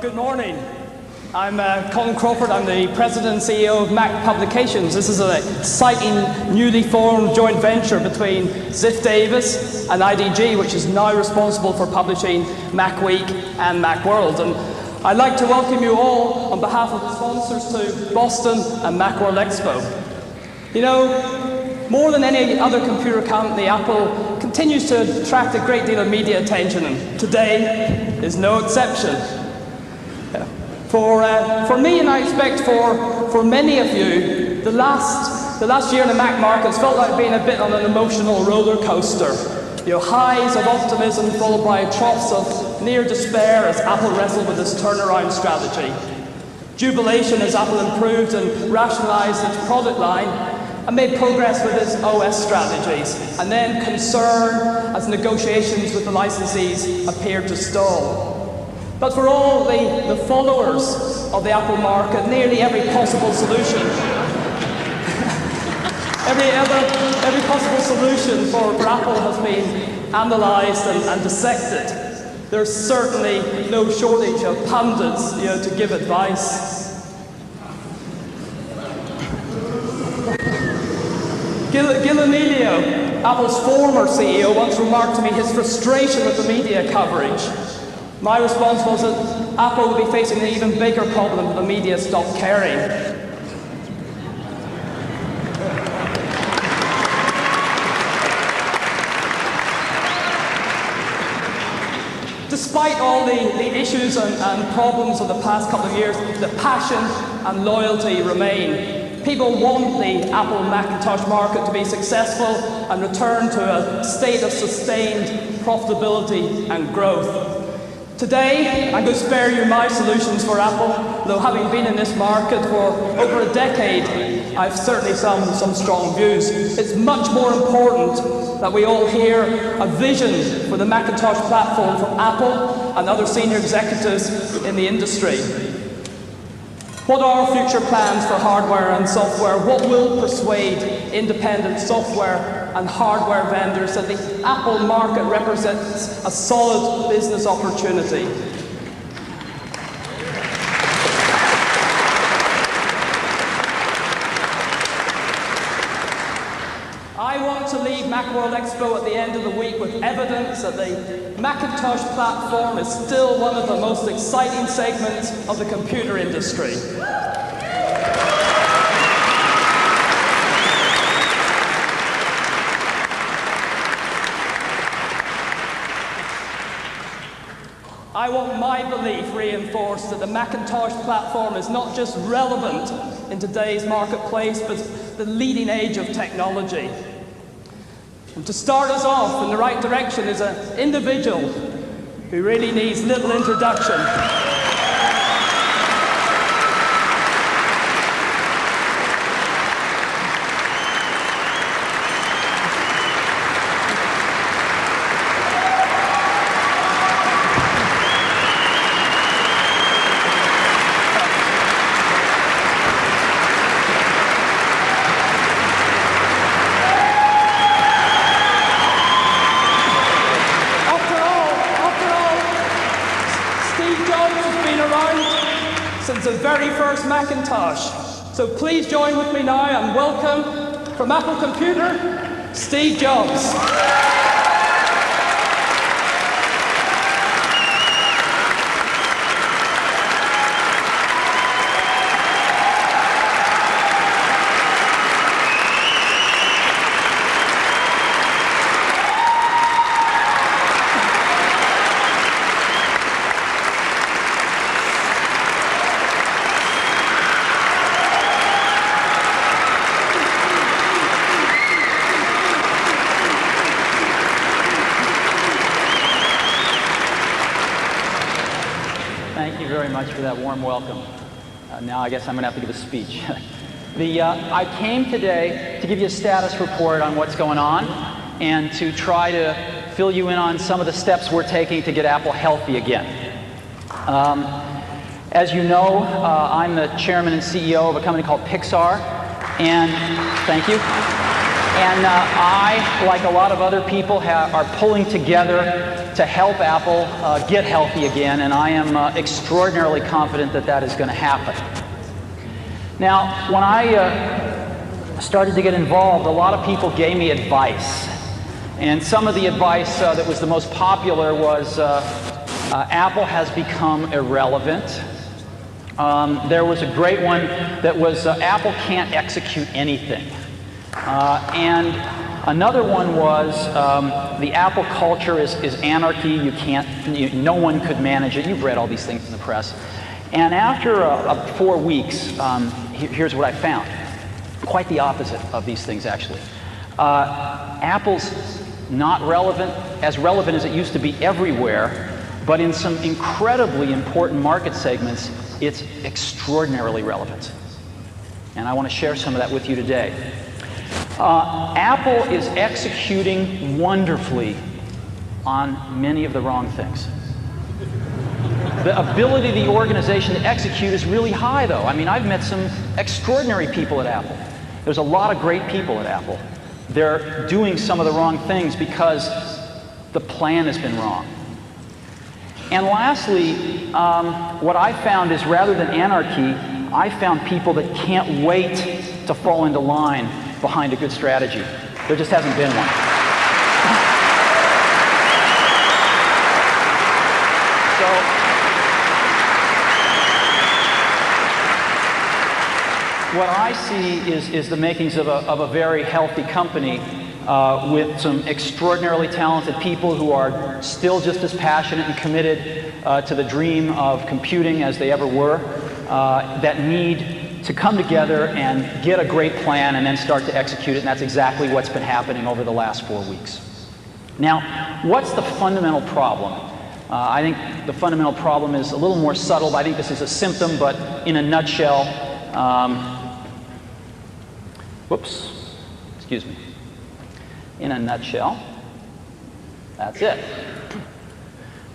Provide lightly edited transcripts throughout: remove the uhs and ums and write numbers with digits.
Good morning. I'm Colin Crawford. I'm the President and CEO of Mac Publications. This is an exciting, newly formed joint venture between Ziff Davis and IDG, which is now responsible for publishing Mac Week and Macworld. And I'd like to welcome you all on behalf of the sponsors to Boston and Macworld Expo. You know, more than any other computer company, Apple continues to attract a great deal of media attention, and today is no exception. For me, and I expect for many of you, the last year in the Mac markets felt like being a bit on an emotional roller coaster. You know, highs of optimism followed by troughs of near despair as Apple wrestled with its turnaround strategy. Jubilation as Apple improved and rationalized its product line and made progress with its OS strategies. And then concern as negotiations with the licensees appeared to stall. But for all the followers of the Apple market, nearly every possible solution, every possible solution for Apple has been analysed and dissected. There's certainly no shortage of pundits, to give advice. Gil Amelio, Apple's former CEO, once remarked to me his frustration with the media coverage. My response was that Apple would be facing an even bigger problem if the media stopped caring. Despite all the issues and problems of the past couple of years, the passion and loyalty remain. People want the Apple Macintosh market to be successful and return to a state of sustained profitability and growth. Today, I'm going to spare you my solutions for Apple, though having been in this market for over a decade, I've certainly some strong views. It's much more important that we all hear a vision for the Macintosh platform from Apple and other senior executives in the industry. What are future plans for hardware and software? What will persuade independent software and hardware vendors that the Apple market represents a solid business opportunity? I want to leave Macworld Expo at the end of the week with evidence that the Macintosh platform is still one of the most exciting segments of the computer industry. I want my belief reinforced that the Macintosh platform is not just relevant in today's marketplace, but the leading edge of technology. And to start us off in the right direction is an individual who really needs little introduction. Since the very first Macintosh. So please join with me now and welcome from Apple Computer, Steve Jobs. Thank you very much for that warm welcome. Now I guess I'm going to have to give a speech. I came today to give you a status report on what's going on and to try to fill you in on some of the steps we're taking to get Apple healthy again. As you know, I'm the chairman and CEO of a company called Pixar, and thank you. And I, like a lot of other people, are pulling together to help Apple get healthy again, and I am extraordinarily confident that that is going to happen. Now, when I started to get involved, a lot of people gave me advice. And some of the advice that was the most popular was Apple has become irrelevant. There was a great one that was Apple can't execute anything. And another one was the Apple culture is anarchy. No one could manage it. You've read all these things in the press. And after 4 weeks, here's what I found. Quite the opposite of these things, actually. Apple's not relevant as it used to be everywhere, but in some incredibly important market segments, it's extraordinarily relevant. And I want to share some of that with you today. Apple is executing wonderfully on many of the wrong things. The ability of the organization to execute is really high, though. I mean, I've met some extraordinary people at Apple. There's a lot of great people at Apple. They're doing some of the wrong things because the plan has been wrong. And lastly, what I found is rather than anarchy, I found people that can't wait to fall into line behind a good strategy. There just hasn't been one. What I see is the makings of a very healthy company with some extraordinarily talented people who are still just as passionate and committed to the dream of computing as they ever were, that need to come together and get a great plan and then start to execute it, and that's exactly what's been happening over the last 4 weeks. Now, what's the fundamental problem? I think the fundamental problem is a little more subtle, but I think this is a symptom, but in a nutshell, excuse me. In a nutshell, that's it.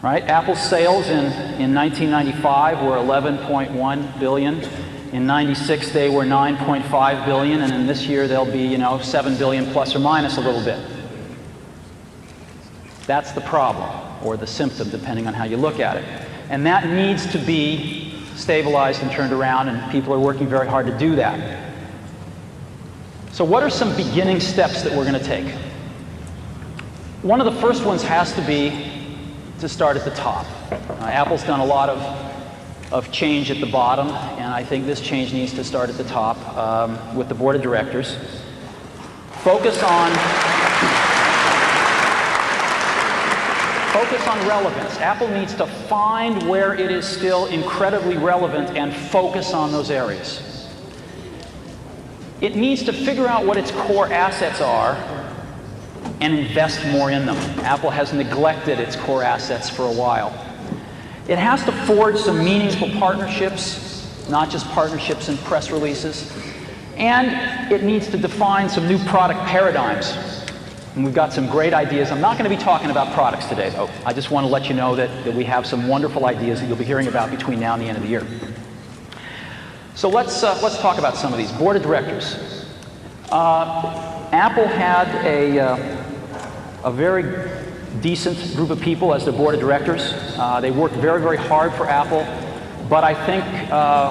Right? Apple's sales in 1995 were 11.1 billion. In 96 they were 9.5 billion, and in this year they'll be, 7 billion plus or minus a little bit. That's the problem, or the symptom, depending on how you look at it. And that needs to be stabilized and turned around, and people are working very hard to do that. So what are some beginning steps that we're going to take? One of the first ones has to be to start at the top. Apple's done a lot of change at the bottom, and I think this change needs to start at the top with the board of directors. Focus on relevance. Apple needs to find where it is still incredibly relevant and focus on those areas. It needs to figure out what its core assets are and invest more in them. Apple has neglected its core assets for a while. It has to forge some meaningful partnerships, not just partnerships and press releases. And it needs to define some new product paradigms. And we've got some great ideas. I'm not going to be talking about products today, though. I just want to let you know that we have some wonderful ideas that you'll be hearing about between now and the end of the year. So let's talk about some of these. Board of directors. Apple had a very decent group of people as their board of directors. They worked very, very hard for Apple. But I think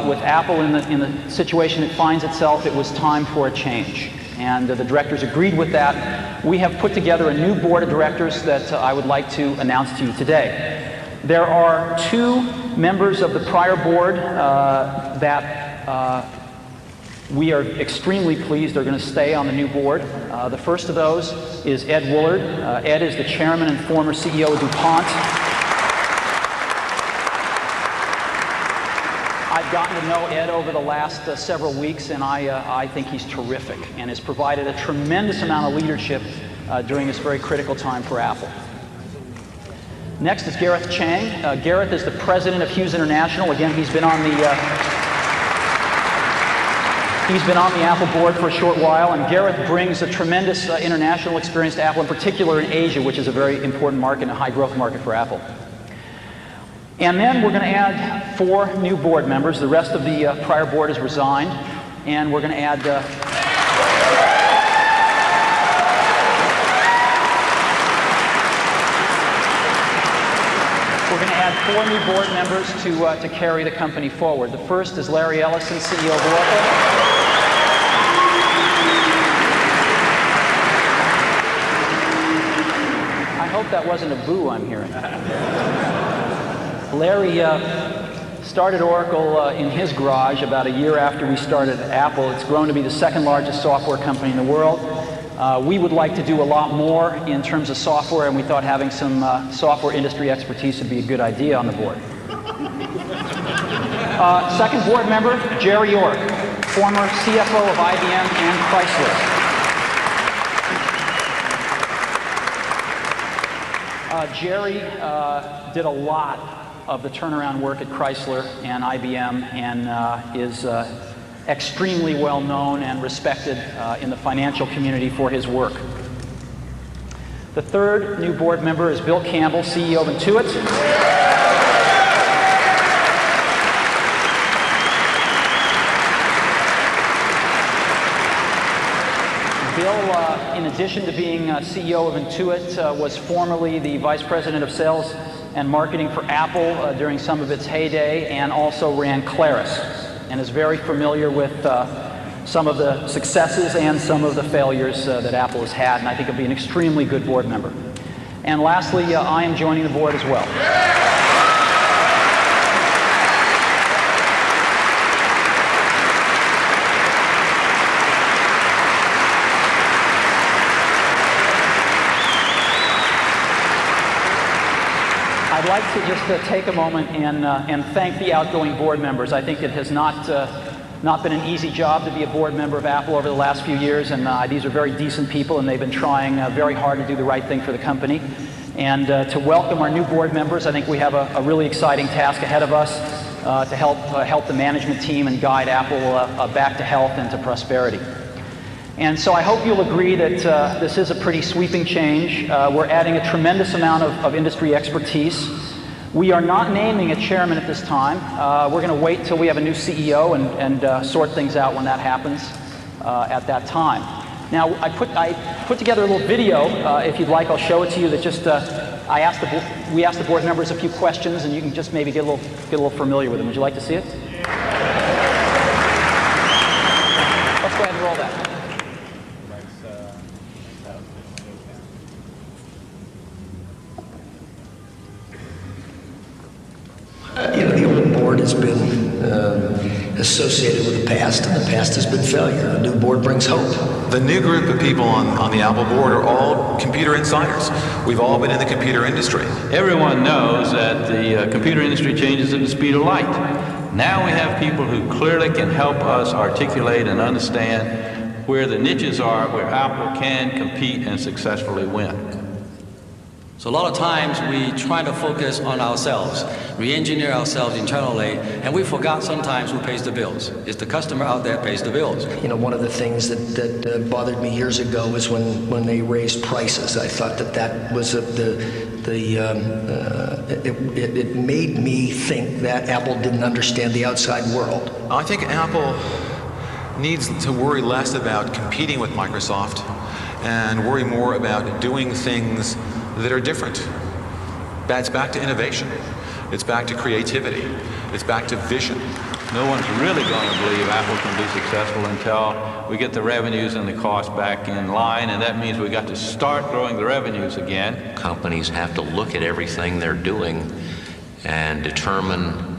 with Apple in the situation it finds itself, it was time for a change. And the directors agreed with that. We have put together a new board of directors that I would like to announce to you today. There are 2 members of the prior board that we are extremely pleased are going to stay on the new board. The first of those is Ed Woolard. Ed is the chairman and former CEO of DuPont. I've gotten to know Ed over the last several weeks, and I think he's terrific and has provided a tremendous amount of leadership during this very critical time for Apple. Next is Gareth Chang. Gareth is the president of Hughes International. Again, he's been on the Apple board for a short while, and Gareth brings a tremendous international experience to Apple, in particular in Asia, which is a very important market and a high-growth market for Apple. And then we're going to add 4 new board members. The rest of the prior board has resigned, and we're going to add 4 new board members to carry the company forward. The first is Larry Ellison, CEO of Oracle. I hope that wasn't a boo I'm hearing. Larry started Oracle in his garage about a year after we started Apple. It's grown to be the second largest software company in the world. We would like to do a lot more in terms of software, and we thought having some software industry expertise would be a good idea on the board. Second board member, Jerry York, former CFO of IBM and Chrysler. Jerry did a lot of the turnaround work at Chrysler and IBM and is extremely well known and respected in the financial community for his work. The third new board member is Bill Campbell, CEO of Intuit. Bill, in addition to being CEO of Intuit, was formerly the Vice President of Sales and Marketing for Apple during some of its heyday, and also ran Claris, and is very familiar with some of the successes and some of the failures that Apple has had, and I think he'll be an extremely good board member. And lastly, I am joining the board as well. I'd like to just take a moment and thank the outgoing board members. I think it has not been an easy job to be a board member of Apple over the last few years, and these are very decent people, and they've been trying very hard to do the right thing for the company. And to welcome our new board members, I think we have a really exciting task ahead of us to help the management team and guide Apple back to health and to prosperity. And so I hope you'll agree that this is a pretty sweeping change. We're adding a tremendous amount of industry expertise. We are not naming a chairman at this time. We're going to wait till we have a new CEO and sort things out when that happens at that time. Now, I put together a little video. If you'd like, I'll show it to you. That just we asked the board members a few questions, and you can just maybe get a little familiar with them. Would you like to see it? Let's go ahead and roll that. The old board has been associated with the past, and the past has been failure. The new board brings hope. The new group of people on the Apple board are all computer insiders. We've all been in the computer industry. Everyone knows that the computer industry changes at the speed of light. Now we have people who clearly can help us articulate and understand where the niches are, where Apple can compete and successfully win. So a lot of times we try to focus on ourselves, re-engineer ourselves internally, and we forgot sometimes who pays the bills. It's the customer out there pays the bills. One of the things that bothered me years ago was when they raised prices. I thought that was it made me think that Apple didn't understand the outside world. I think Apple needs to worry less about competing with Microsoft and worry more about doing things that are different. That's back to innovation. It's back to creativity. It's back to vision. No one's really going to believe Apple can be successful until we get the revenues and the costs back in line, and that means we got to start growing the revenues again. Companies have to look at everything they're doing and determine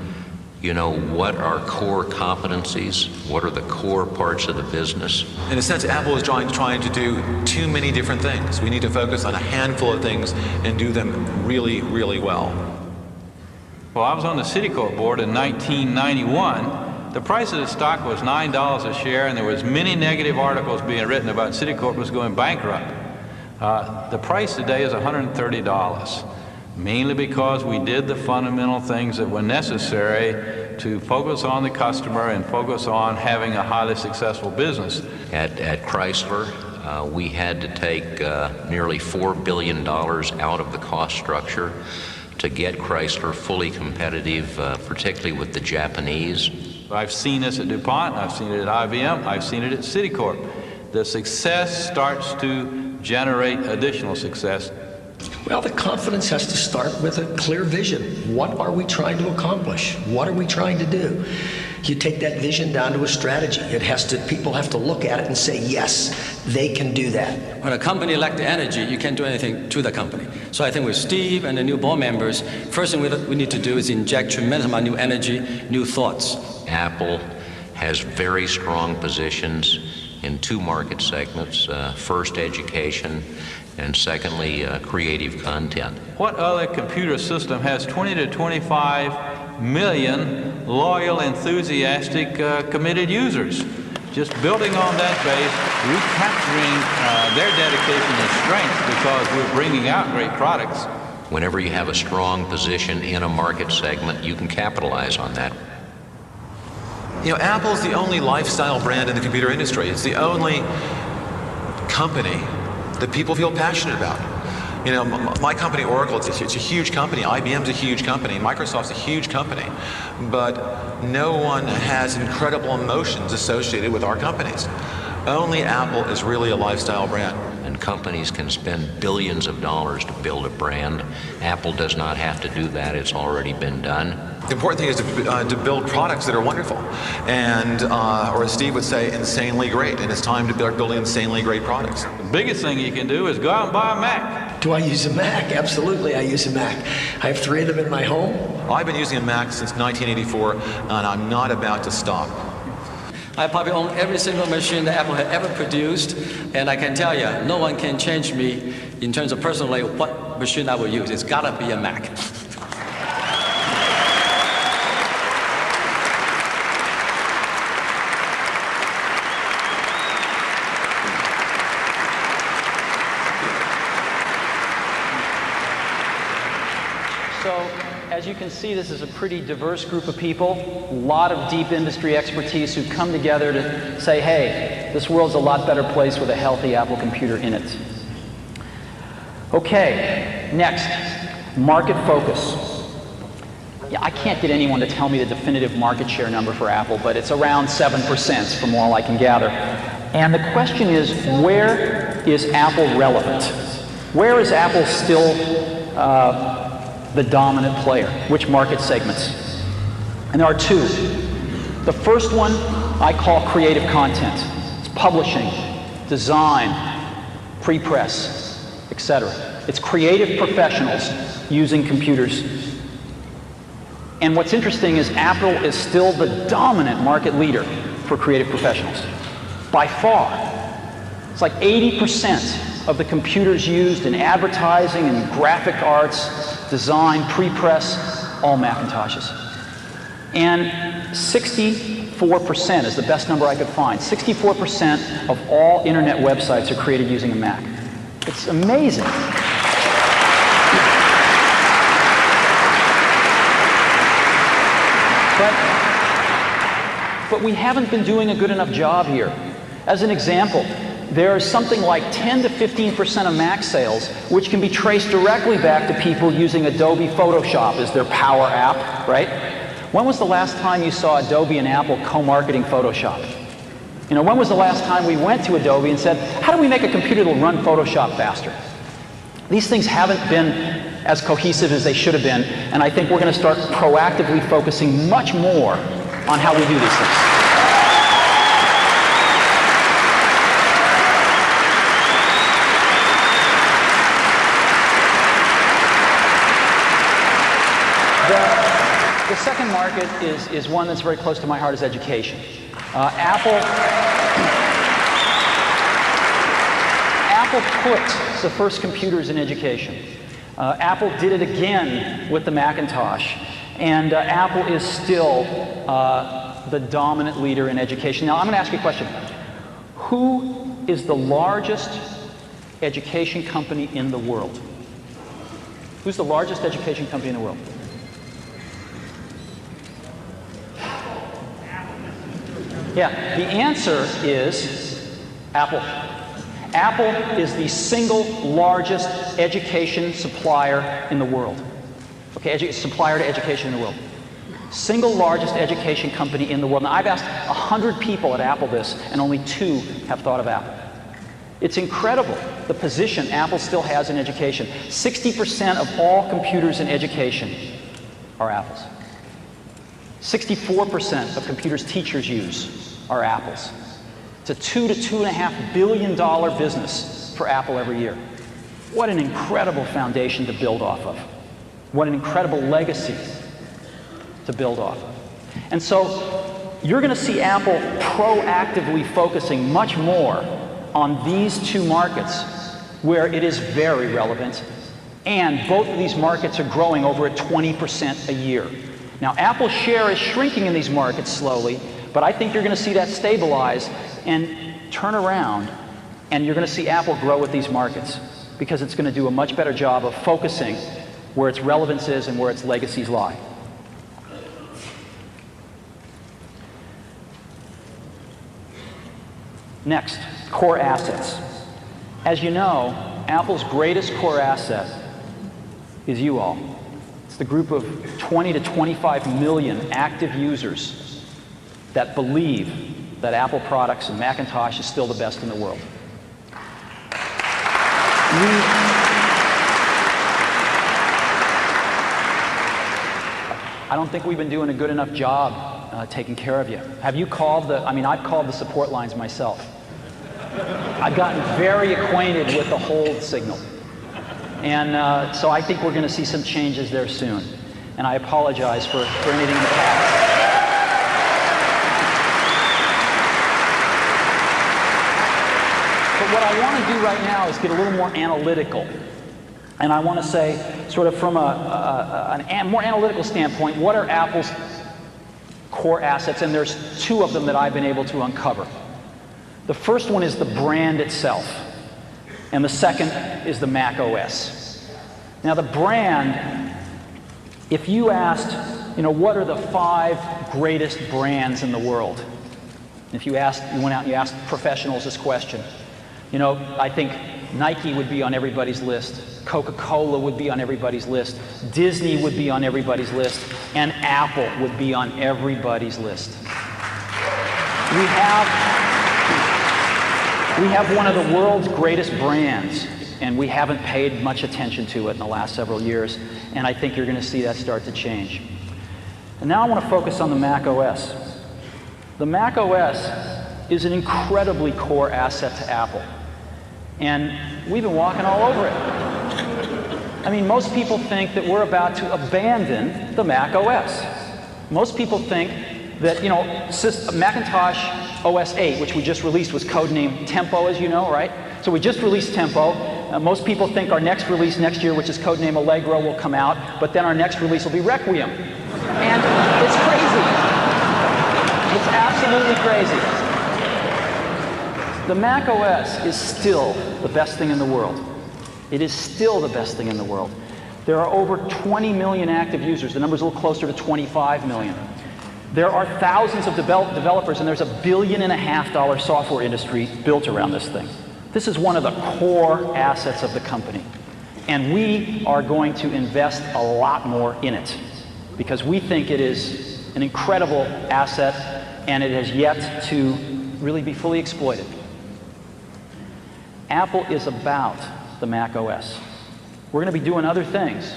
what are core competencies, what are the core parts of the business. In a sense, Apple is trying to do too many different things. We need to focus on a handful of things and do them really, really well. Well, I was on the Citicorp board in 1991. The price of the stock was $9 a share, and there was many negative articles being written about Citicorp was going bankrupt. The price today is $130. Mainly because we did the fundamental things that were necessary to focus on the customer and focus on having a highly successful business. At Chrysler, we had to take nearly $4 billion out of the cost structure to get Chrysler fully competitive, particularly with the Japanese. I've seen this at DuPont, I've seen it at IBM, I've seen it at Citicorp. The success starts to generate additional success. Well, the confidence has to start with a clear vision. What are we trying to accomplish? What are we trying to do? You take that vision down to a strategy. People have to look at it and say, yes, they can do that. When a company lacks the energy, you can't do anything to the company. So I think with Steve and the new board members, first thing we need to do is inject tremendous amount of new energy, new thoughts. Apple has very strong positions in two market segments. First, education, and secondly, creative content. What other computer system has 20 to 25 million loyal, enthusiastic, committed users? Just building on that base, recapturing their dedication and strength because we're bringing out great products. Whenever you have a strong position in a market segment, you can capitalize on that. You know, Apple's the only lifestyle brand in the computer industry. It's the only company that people feel passionate about. You know, my company, Oracle, it's a huge company. IBM's a huge company. Microsoft's a huge company. But no one has incredible emotions associated with our companies. Only Apple is really a lifestyle brand. And companies can spend billions of dollars to build a brand. Apple does not have to do that. It's already been done. The important thing is to build products that are wonderful and, or as Steve would say, insanely great. And it's time to start building insanely great products. The biggest thing you can do is go out and buy a Mac. Do I use a Mac? Absolutely, I use a Mac. I have 3 of them in my home. I've been using a Mac since 1984, and I'm not about to stop. I probably own every single machine that Apple had ever produced, and I can tell you, no one can change me in terms of personally what machine I will use. It's gotta be a Mac. As you can see, this is a pretty diverse group of people, a lot of deep industry expertise who come together to say, hey, this world's a lot better place with a healthy Apple computer in it. Okay, next, market focus. Yeah, I can't get anyone to tell me the definitive market share number for Apple, but it's around 7% from all I can gather. And the question is, where is Apple relevant? Where is Apple still the dominant player? Which market segments? And there are 2. The first one I call creative content. It's publishing, design, pre-press, etc. It's creative professionals using computers. And what's interesting is Apple is still the dominant market leader for creative professionals. By far. It's like 80% of the computers used in advertising and graphic arts, design, pre-press, all Macintoshes. And 64% is the best number I could find. 64% of all internet websites are created using a Mac. It's amazing. But we haven't been doing a good enough job here. As an example, there's something like 10 to 15% of Mac sales which can be traced directly back to people using Adobe Photoshop as their power app, right? When was the last time you saw Adobe and Apple co-marketing Photoshop? You know, when was the last time we went to Adobe and said, how do we make a computer that'll run Photoshop faster? These things haven't been as cohesive as they should have been, and I think we're going to start proactively focusing much more on how we do these things. The second market is one that's very close to my heart, is education. Apple put the first computers in education. Apple did it again with the Macintosh. And Apple is still the dominant leader in education. Now, I'm going to ask you a question. Who is the largest education company in the world? Who's the largest education company in the world? Yeah, the answer is Apple. Apple is the single largest education supplier in the world. Okay, supplier to education in the world. Single largest education company in the world. Now, I've asked 100 people at Apple this, and only 2 have thought of Apple. It's incredible the position Apple still has in education. 60% of all computers in education are Apple's. 64% of computers teachers use are Apple's. It's a $2 to $2.5 billion business for Apple every year. What an incredible foundation to build off of. What an incredible legacy to build off of. And so you're going to see Apple proactively focusing much more on these two markets where it is very relevant, and both of these markets are growing over at 20% a year. Now, Apple's share is shrinking in these markets slowly, but I think you're going to see that stabilize and turn around, and you're going to see Apple grow with these markets because it's going to do a much better job of focusing where its relevance is and where its legacies lie. Next, core assets. As you know, Apple's greatest core asset is you all. It's the group of 20 to 25 million active users that believe that Apple products and Macintosh is still the best in the world. I don't think we've been doing a good enough job taking care of you. Have you called I've called the support lines myself. I've gotten very acquainted with the hold signal. And so I think we're going to see some changes there soon. And I apologize for anything in the past. But what I want to do right now is get a little more analytical. And I want to say, sort of from a more analytical standpoint, what are Apple's core assets? And there's two of them that I've been able to uncover. The first one is the brand itself, and the second is the Mac OS. Now, the brand, if you asked, what are the 5 greatest brands in the world? If you went out and you asked professionals this question, I think Nike would be on everybody's list, Coca-Cola would be on everybody's list, Disney would be on everybody's list, and Apple would be on everybody's list. We have one of the world's greatest brands, and we haven't paid much attention to it in the last several years, and I think you're going to see that start to change. And now I want to focus on the Mac OS. The Mac OS is an incredibly core asset to Apple, and we've been walking all over it. Most people think that we're about to abandon the Mac OS. Most people think that, Macintosh OS 8, which we just released, was codenamed Tempo, as you know, right? So we just released Tempo. Most people think our next release next year, which is codenamed Allegro, will come out, but then our next release will be Requiem. And it's crazy. It's absolutely crazy. The Mac OS is still the best thing in the world. It is still the best thing in the world. There are over 20 million active users. The number's a little closer to 25 million. There are thousands of developers, and there's $1.5 billion software industry built around this thing. This is one of the core assets of the company. And we are going to invest a lot more in it because we think it is an incredible asset and it has yet to really be fully exploited. Apple is about the Mac OS. We're going to be doing other things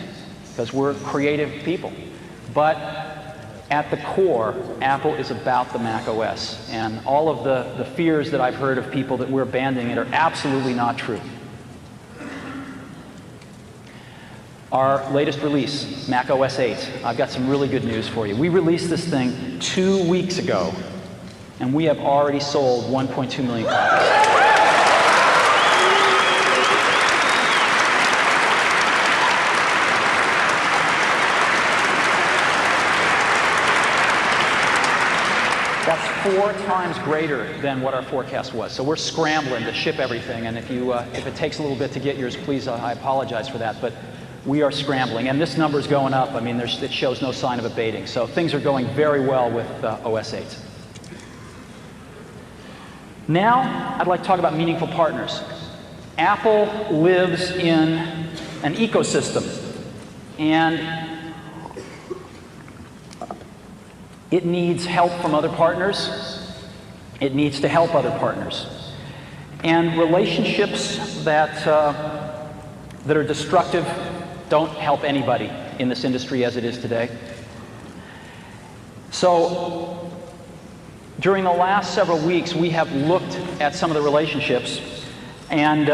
because we're creative people. But at the core, Apple is about the Mac OS, and all of the fears that I've heard of people that we're abandoning it are absolutely not true. Our latest release, Mac OS 8, I've got some really good news for you. We released this thing 2 weeks ago, and we have already sold 1.2 million copies. That's 4 times greater than what our forecast was. So we're scrambling to ship everything, and if it takes a little bit to get yours, please, I apologize for that, but we are scrambling. And this number's going up. It shows no sign of abating. So things are going very well with OS 8. Now, I'd like to talk about meaningful partners. Apple lives in an ecosystem, and it needs help from other partners. It needs to help other partners. And relationships that are destructive don't help anybody in this industry as it is today. So during the last several weeks, we have looked at some of the relationships, and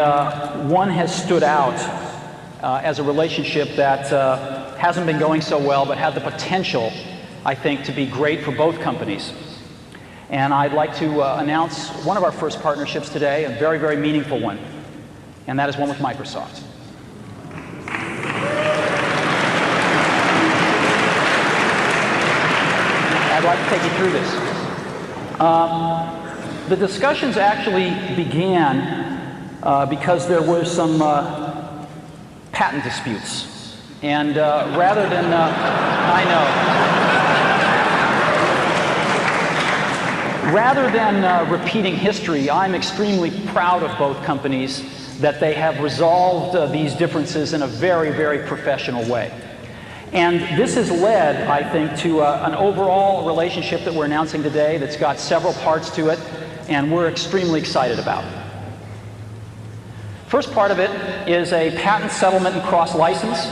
one has stood out as a relationship that hasn't been going so well, but had the potential, I think, to be great for both companies. And I'd like to announce one of our first partnerships today, a very, very meaningful one, and that is one with Microsoft. I'd like to take you through this. The discussions actually began because there were some patent disputes. And rather than, I know, rather than repeating history, I'm extremely proud of both companies that they have resolved these differences in a very, very professional way. And this has led, I think, to an overall relationship that we're announcing today that's got several parts to it, and we're extremely excited about. First part of it is a patent settlement and cross-license.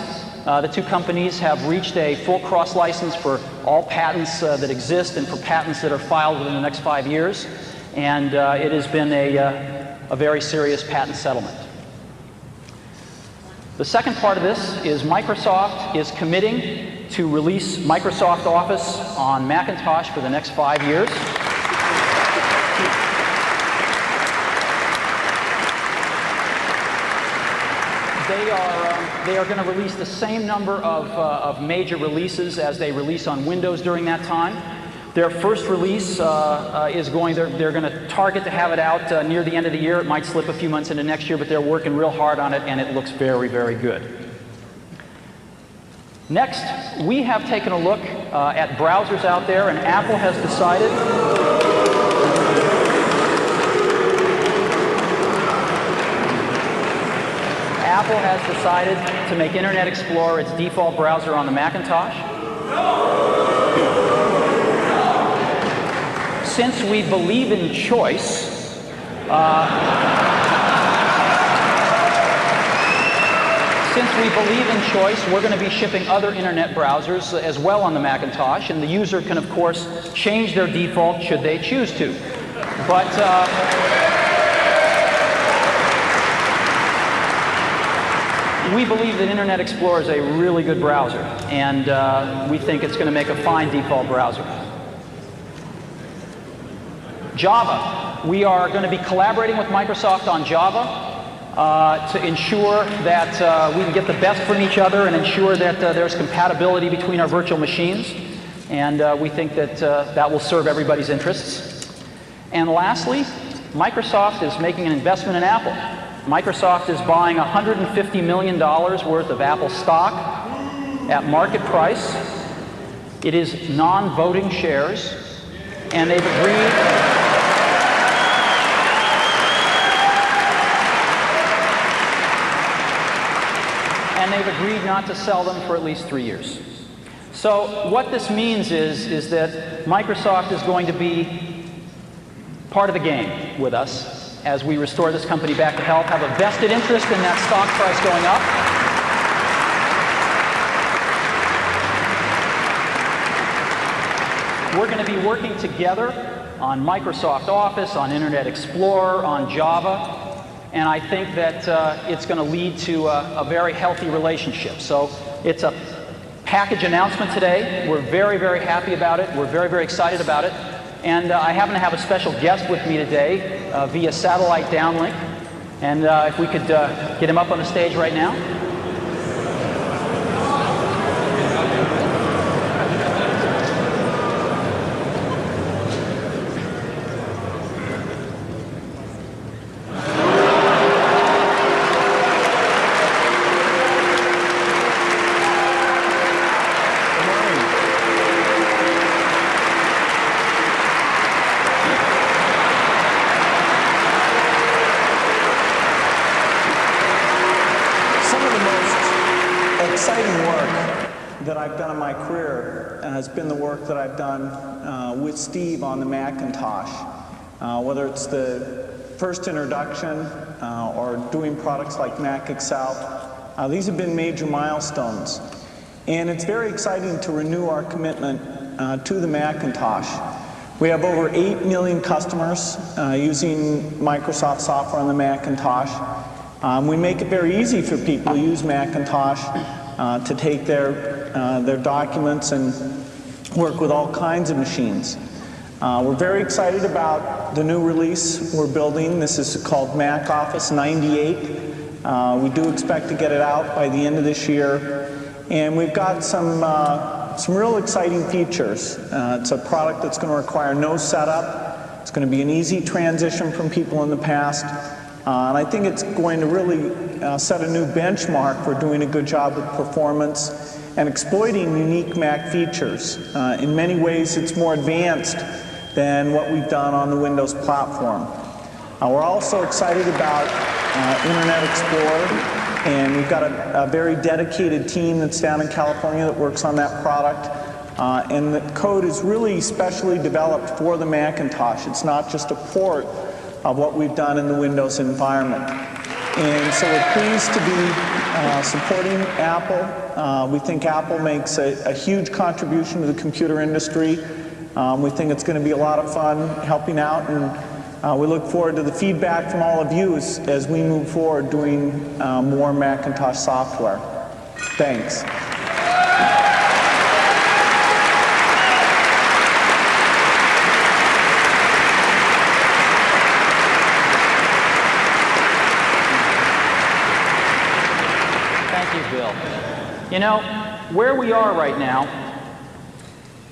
The two companies have reached a full cross-license for all patents that exist and for patents that are filed within the next 5 years, and it has been a very serious patent settlement. The second part of this is Microsoft is committing to release Microsoft Office on Macintosh for the next 5 years. They are going to release the same number of major releases as they release on Windows during that time. Their first release is they're going to target to have it out near the end of the year. It might slip a few months into next year, but they're working real hard on it, and it looks very, very good. Next, we have taken a look at browsers out there, and Apple has decided to make Internet Explorer its default browser on the Macintosh. Since we believe in choice, we're going to be shipping other Internet browsers as well on the Macintosh, and the user can, of course, change their default should they choose to. But we believe that Internet Explorer is a really good browser, and we think it's going to make a fine default browser. Java. We are going to be collaborating with Microsoft on Java to ensure that we can get the best from each other and ensure that there's compatibility between our virtual machines. And we think that that will serve everybody's interests. And lastly, Microsoft is making an investment in Apple. Microsoft is buying $150 million worth of Apple stock at market price. It is non-voting shares, and they've agreed not to sell them for at least 3 years. So what this means is that Microsoft is going to be part of the game with us as we restore this company back to health, have a vested interest in that stock price going up. We're going to be working together on Microsoft Office, on Internet Explorer, on Java, and I think that it's going to lead to a very healthy relationship. So it's a package announcement today. We're very, very happy about it. We're very, very excited about it. And I happen to have a special guest with me today via satellite downlink. And if we could get him up on the stage right now. Has been the work that I've done with Steve on the Macintosh, whether it's the first introduction or doing products like Mac Excel. These have been major milestones. And it's very exciting to renew our commitment to the Macintosh. We have over 8 million customers using Microsoft software on the Macintosh. We make it very easy for people to use Macintosh to take their documents and work with all kinds of machines. We're very excited about the new release we're building. This is called Mac Office 98. We do expect to get it out by the end of this year. And we've got some real exciting features. It's a product that's going to require no setup. It's going to be an easy transition from people in the past. And I think it's going to really set a new benchmark for doing a good job with performance and exploiting unique Mac features. In many ways, it's more advanced than what we've done on the Windows platform. We're also excited about Internet Explorer. And we've got a very dedicated team that's down in California that works on that product. And the code is really specially developed for the Macintosh. It's not just a port of what we've done in the Windows environment. And so we're pleased to be supporting Apple. We think Apple makes a huge contribution to the computer industry. We think it's going to be a lot of fun helping out, and we look forward to the feedback from all of you as we move forward doing more Macintosh software. Thanks. Thank you, Bill. You know, where we are right now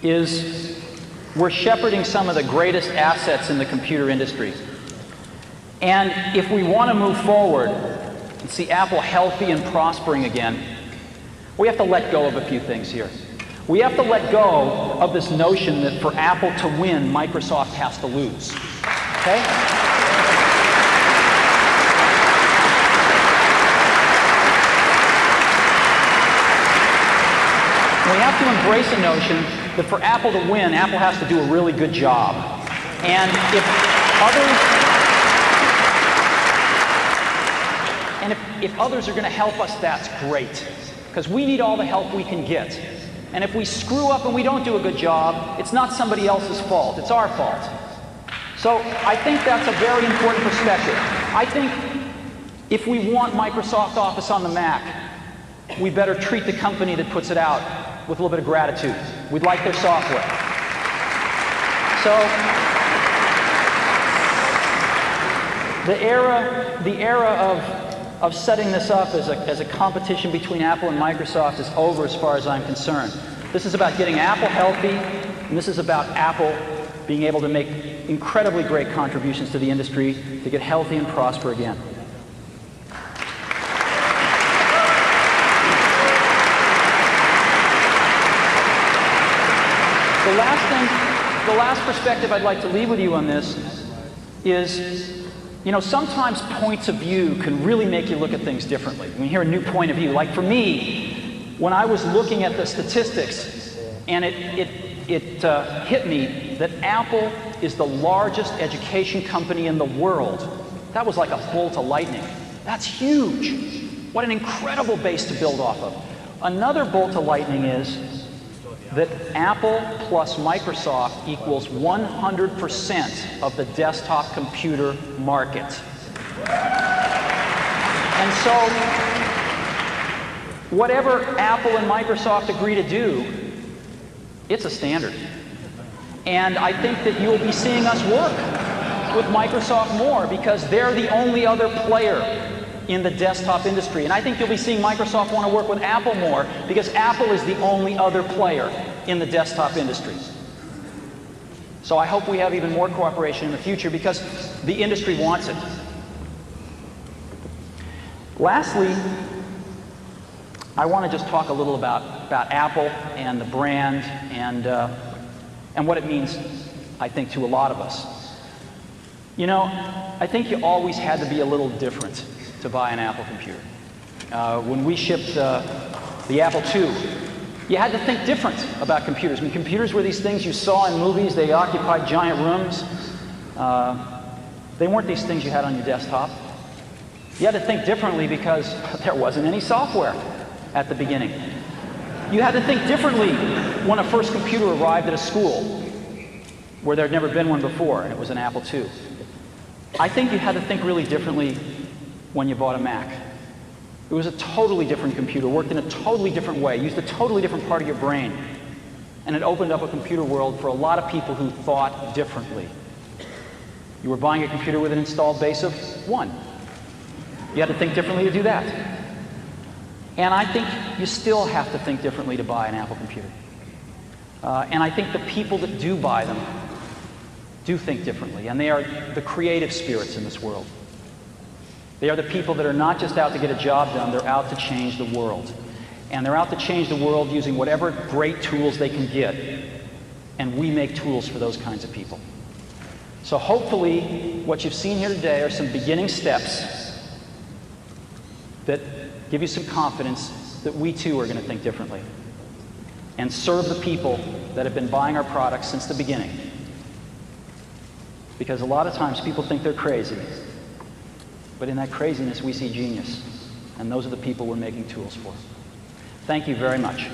is we're shepherding some of the greatest assets in the computer industry. And if we want to move forward and see Apple healthy and prospering again, we have to let go of a few things here. We have to let go of this notion that for Apple to win, Microsoft has to lose. Okay? We have to embrace a notion that for Apple to win, Apple has to do a really good job. And if others are going to help us, that's great. Because we need all the help we can get. And if we screw up and we don't do a good job, it's not somebody else's fault. It's our fault. So I think that's a very important perspective. I think if we want Microsoft Office on the Mac, we better treat the company that puts it out with a little bit of gratitude. We'd like their software. So the era of setting this up as a competition between Apple and Microsoft is over as far as I'm concerned. This is about getting Apple healthy, and this is about Apple being able to make incredibly great contributions to the industry to get healthy and prosper again. The last perspective I'd like to leave with you on this is, you know, sometimes points of view can really make you look at things differently. When you hear a new point of view, like for me, when I was looking at the statistics, and it hit me that Apple is the largest education company in the world. That was like a bolt of lightning. That's huge. What an incredible base to build off of. Another bolt of lightning is that Apple plus Microsoft equals 100% of the desktop computer market. And so, whatever Apple and Microsoft agree to do, it's a standard. And I think that you'll be seeing us work with Microsoft more because they're the only other player in the desktop industry. And I think you'll be seeing Microsoft want to work with Apple more because Apple is the only other player in the desktop industry. So I hope we have even more cooperation in the future because the industry wants it. Lastly, I want to just talk a little about Apple and the brand and what it means, I think, to a lot of us. You know, I think you always had to be a little different to buy an Apple computer. When we shipped the Apple II, you had to think different about computers. I mean, computers were these things you saw in movies. They occupied giant rooms. They weren't these things you had on your desktop. You had to think differently because there wasn't any software at the beginning. You had to think differently when a first computer arrived at a school where there had never been one before, and it was an Apple II. I think you had to think really differently when you bought a Mac. It was a totally different computer, worked in a totally different way, used a totally different part of your brain, and it opened up a computer world for a lot of people who thought differently. You were buying a computer with an installed base of 1. You had to think differently to do that. And I think you still have to think differently to buy an Apple computer. And I think the people that do buy them do think differently, and they are the creative spirits in this world. They are the people that are not just out to get a job done, they're out to change the world. And they're out to change the world using whatever great tools they can get. And we make tools for those kinds of people. So hopefully, what you've seen here today are some beginning steps that give you some confidence that we too are going to think differently and serve the people that have been buying our products since the beginning. Because a lot of times people think they're crazy, but in that craziness we see genius, and those are the people we're making tools for. Thank you very much.